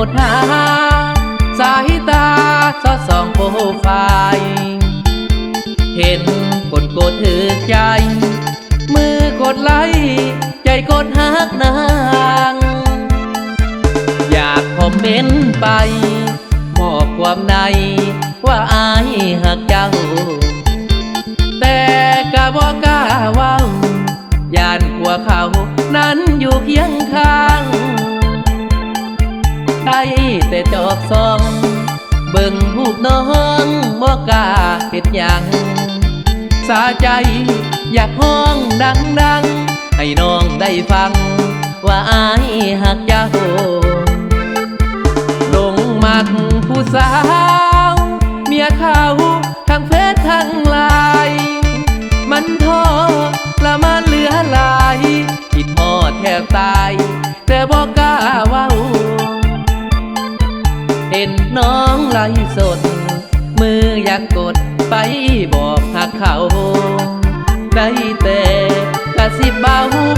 ดหาสายตาสอดส่องโปรไฟล์เห็นคนกดถือใจมือกดไลค์ใจกดฮักนางอยากคอมเมนต์ไปมอบความในว่าอายหักเจ้าแต่กะบ่กล้าเว้าย่านกลัวเขานั้นอยู่เคียงข้างได้แต่จอบส่องเบิ่งรูปน้องบ่กล้าเฮ็ดหยังสาใจอยากห้องดังๆให้น้องได้ฟังว่าอายหักเจ้าหลงมักผู้สาวเมียเขาทั้งเฟซทั้งไลน์มันท้อละมันเหลือหลายคิดฮอดแทบตายแต่บ่กล้าเว้าเห็นน้องไลฟ์สดมืออยากกดไปบอกหักเขาได้แต่กระซิบเ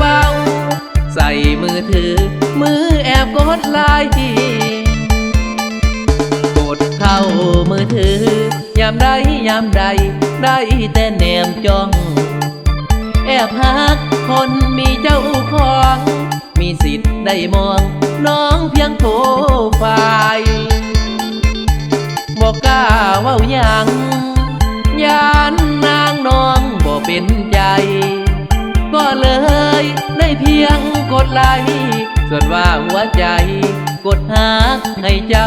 บาๆใส่มือถือมือแอบกดไลน์กดเข้ามือถือยามใดได้แต่แนมจ้องแอบหักคนมีเจ้าของมีสิทธิ์ได้มองน้องเพียงโปรไฟล์บอกกล้าเว้าหยังยานนางน้องบ่เป็นใจก็เลยได้เพียงกดไลค์ส่วนว่าหัวใจกดฮักให้เจ้า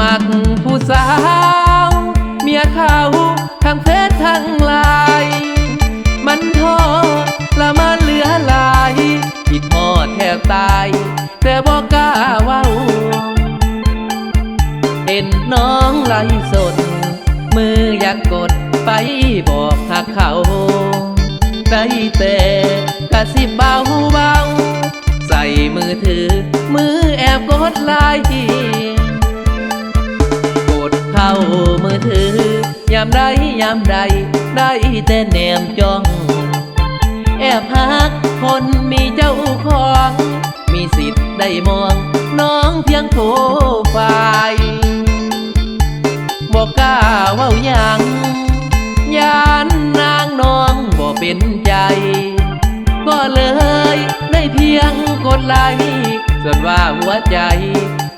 มักผู้สาวเมียเขาทั้งเฟซทั้งไลน์มันท้อละมันเหลือหลายคิดฮอดแทบตายแต่บ่กล้าเว้าเห็นน้องไลฟ์สดมืออยากกดไปบอกหักเขาได้แต่กระซิบเบาๆใส่มือถือมือแอบกดไลค์เข้ามือถือยามใดได้แต่แนมจ้องแอบหักคนมีเจ้าของมีสิทธิ์ได้มองน้องเพียงโปรไฟล์บอกกล้าเว้าหยังยานนางน้องบ่เป็นใจก็เลยได้เพียงกดไลค์ส่วนว่าหัวใจ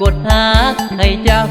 กดฮักให้เจ้า